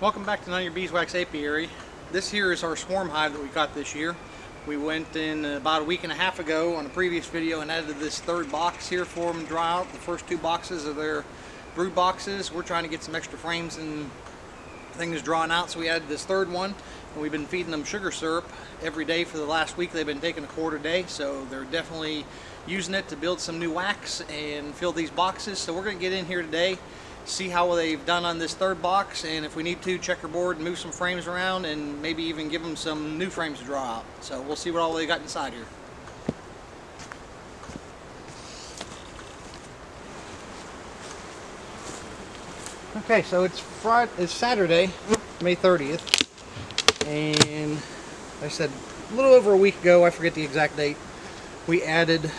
Welcome back to None of Your Beeswax Apiary. This here is our swarm hive that we got this year. We went in about a week and a half ago on a previous video and added this third box here for them to dry out. The first two boxes are their brood boxes. We're trying to get some extra frames and things drawn out, so we added this third one. And we've been feeding them sugar syrup every day for the last week. They've been taking a quart a day, so they're definitely using it to build some new wax and fill these boxes. So we're going to get in here today, see how they've done on this third box, and if we need to, checkerboard, move some frames around, and maybe even give them some new frames to draw out. So we'll see what all they got inside here. Okay, so it's Saturday, May 30th, and like I said, a little over a week ago, I forget the exact date, we added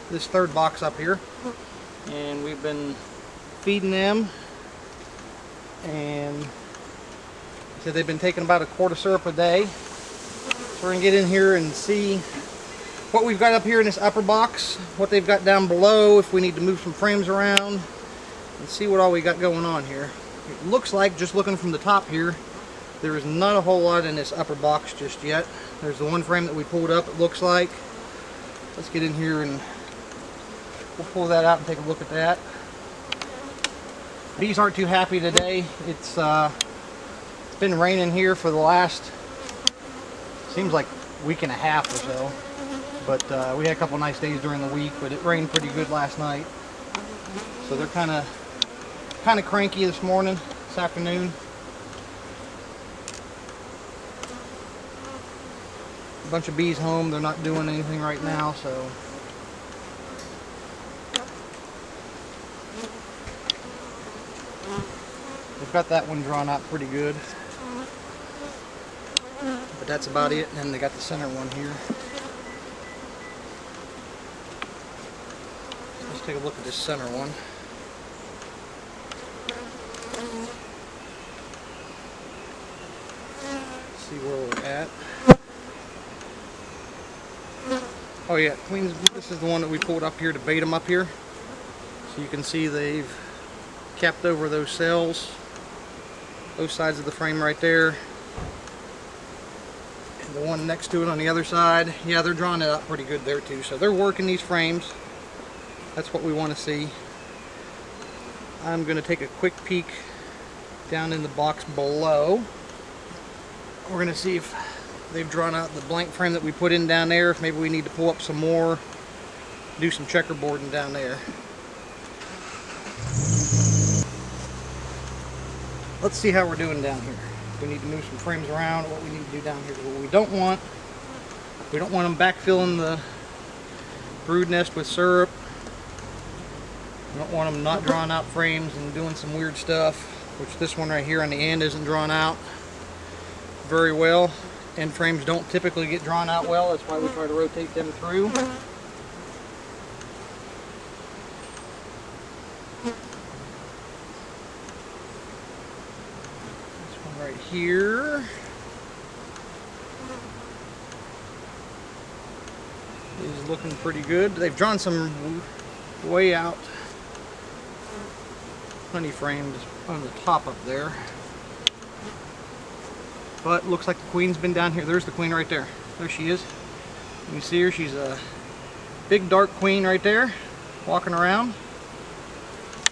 this third box up here, and we've been feeding them, and so they've been taking about a quart of syrup a day. So we're gonna get in here and see what we've got up here in this upper box, what they've got down below, if we need to move some frames around, and see what all we got going on here. It looks like, just looking from the top here, there is not a whole lot in this upper box just yet. There's the one frame that we pulled up, it looks like. Let's get in here and we'll pull that out and take a look at that. Bees aren't too happy today. It's been raining here for the last, seems like week and a half or so. But we had a couple nice days during the week, but it rained pretty good last night. So they're kind of cranky this morning, this afternoon. A bunch of bees home. They're not doing anything right now, so. We've got that one drawn out pretty good, but that's about it. And then they got the center one here. Let's take a look at this center one. See where we're at. Oh yeah, queens. This is the one that we pulled up here to bait them up here. So you can see they've capped over those cells. Both sides of the frame right there, and the one next to it on the other side. Yeah, they're drawing it out pretty good there too, so they're working these frames. That's what we want to see. I'm going to take a quick peek down in the box below. We're going to see if they've drawn out the blank frame that we put in down there, if maybe we need to pull up some more, do some checkerboarding down there. Let's see how we're doing down here. We need to move some frames around, what we need to do down here. What we don't want them backfilling the brood nest with syrup. We don't want them not drawing out frames and doing some weird stuff, which this one right here on the end isn't drawn out very well. End frames don't typically get drawn out well. That's why we try to rotate them through. Right here is looking pretty good. They've drawn some way out honey frames on the top up there, but looks like the queen's been down here. There's the queen right there. There she is. You can see her. She's a big dark queen right there walking around.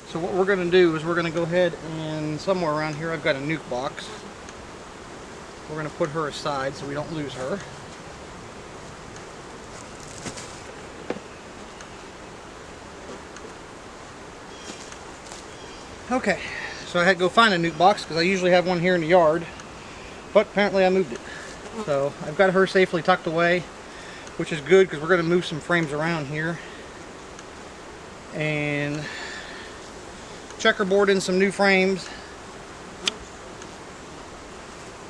So what we're going to do is we're going to go ahead and somewhere around here I've got a nuke box. We're going to put her aside so we don't lose her. Okay, so I had to go find a nuke box because I usually have one here in the yard, but apparently I moved it. So I've got her safely tucked away, which is good because we're going to move some frames around here and checkerboard in some new frames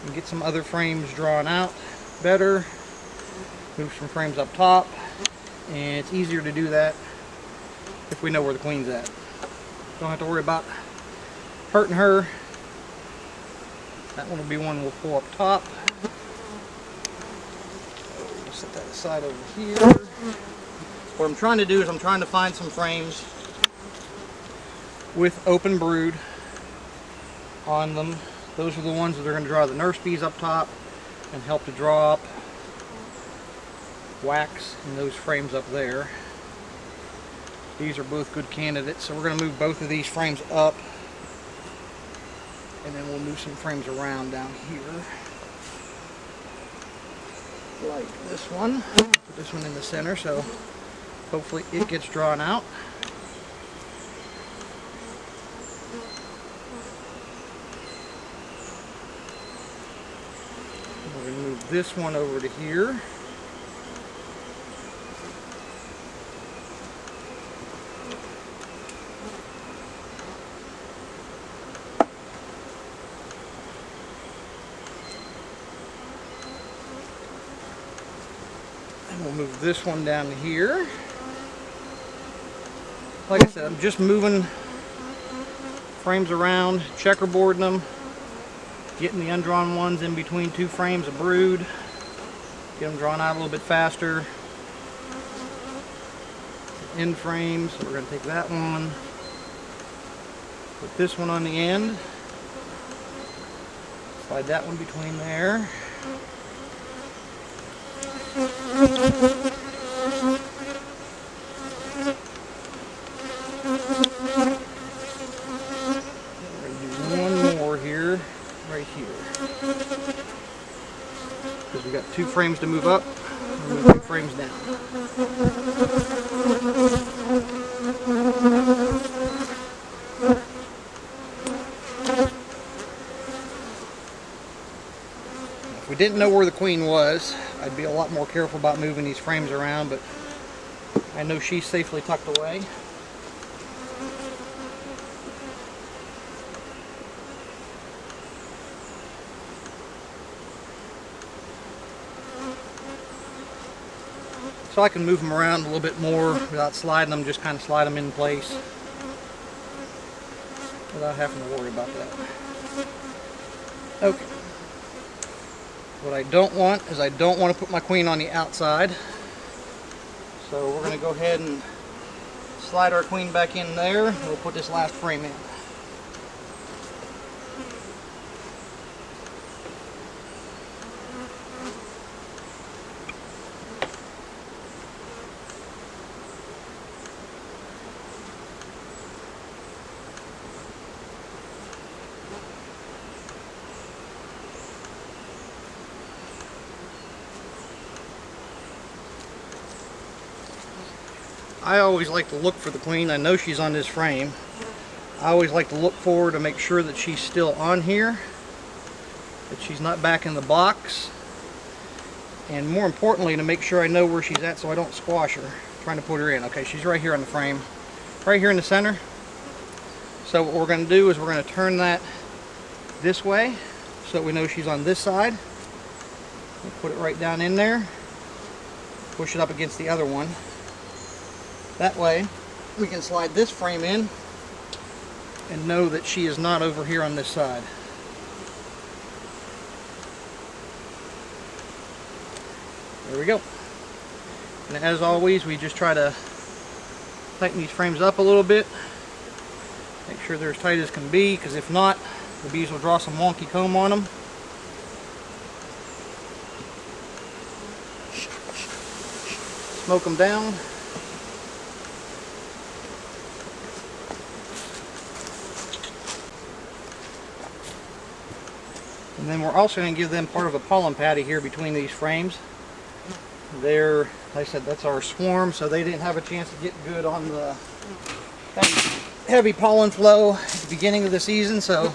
and get some other frames drawn out better, move some frames up top, and it's easier to do that if we know where the queen's at. Don't have to worry about hurting her. That one will be one we'll pull up top. We'll set that aside over here. What I'm trying to do is I'm trying to find some frames with open brood on them Those are the ones that are going to draw the nurse bees up top and help to draw up wax in those frames up there. These are both good candidates, so we're going to move both of these frames up, and then we'll move some frames around down here. Like this one. Put this one in the center, so hopefully it gets drawn out. We're going to move this one over to here. We'll move this one down to here. Like I said, I'm just moving frames around, checkerboarding them, getting the undrawn ones in between two frames of brood, get them drawn out a little bit faster. End frames, so we're going to take that one, put this one on the end, slide that one between there. One more here, right here. Because we got two frames to move up, we'll move two frames down. If we didn't know where the queen was, I'd be a lot more careful about moving these frames around, but I know she's safely tucked away. So I can move them around a little bit more without sliding them, just kind of slide them in place without having to worry about that. Okay. What I don't want is I don't want to put my queen on the outside. So we're going to go ahead and slide our queen back in there. We'll put this last frame in. I always like to look for the queen. I know she's on this frame. I always like to look for her to make sure that she's still on here, that she's not back in the box, and more importantly to make sure I know where she's at so I don't squash her trying to put her in. Okay, she's right here on the frame, right here in the center. So what we're going to do is we're going to turn that this way so that we know she's on this side. We'll put it right down in there, push it up against the other one. That way we can slide this frame in and know that she is not over here on this side. There we go. And as always, we just try to tighten these frames up a little bit. Make sure they're as tight as can be, because if not, the bees will draw some wonky comb on them. Smoke them down. And then we're also going to give them part of a pollen patty here between these frames. They're, like I said, that's our swarm, so they didn't have a chance to get good on the heavy pollen flow at the beginning of the season, so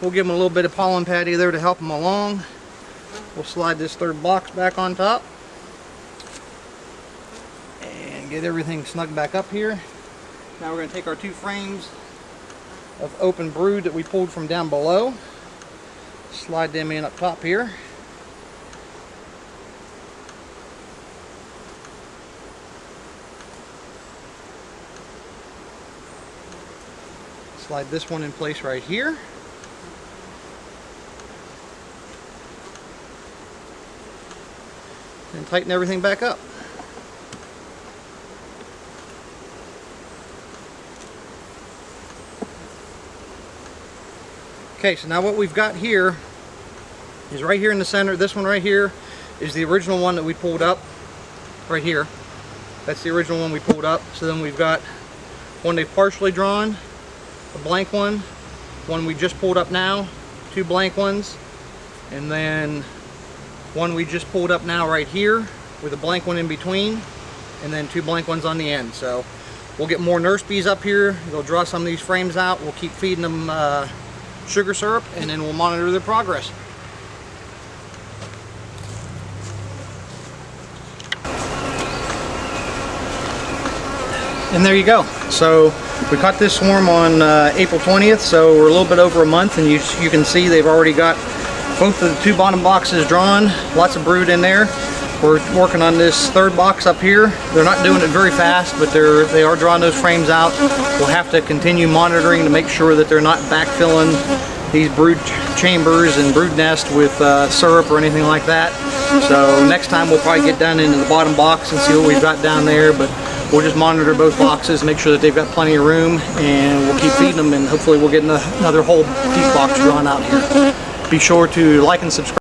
we'll give them a little bit of pollen patty there to help them along. We'll slide this third box back on top and get everything snug back up here. Now we're going to take our two frames of open brood that we pulled from down below, slide them in up top here. Slide this one in place right here. And tighten everything back up. Okay, so now what we've got here is right here in the center. This one right here is the original one that we pulled up right here. That's the original one we pulled up. So then we've got one they've partially drawn, a blank one we just pulled up now, 2 blank ones, and then one we just pulled up now right here with a blank one in between, and then 2 blank ones on the end. So we'll get more nurse bees up here. They'll draw some of these frames out. We'll keep feeding them sugar syrup, and then we'll monitor their progress. And there you go. So we caught this swarm on April 20th, so we're a little bit over a month, and you can see they've already got both of the 2 bottom boxes drawn, lots of brood in there. We're working on this 3rd box up here. They're not doing it very fast, but they are drawing those frames out. We'll have to continue monitoring to make sure that they're not backfilling these brood chambers and brood nest with syrup or anything like that. So next time we'll probably get down into the bottom box and see what we've got down there, but we'll just monitor both boxes, make sure that they've got plenty of room, and we'll keep feeding them, and hopefully we'll get another whole peak box drawn out here. Be sure to like and subscribe.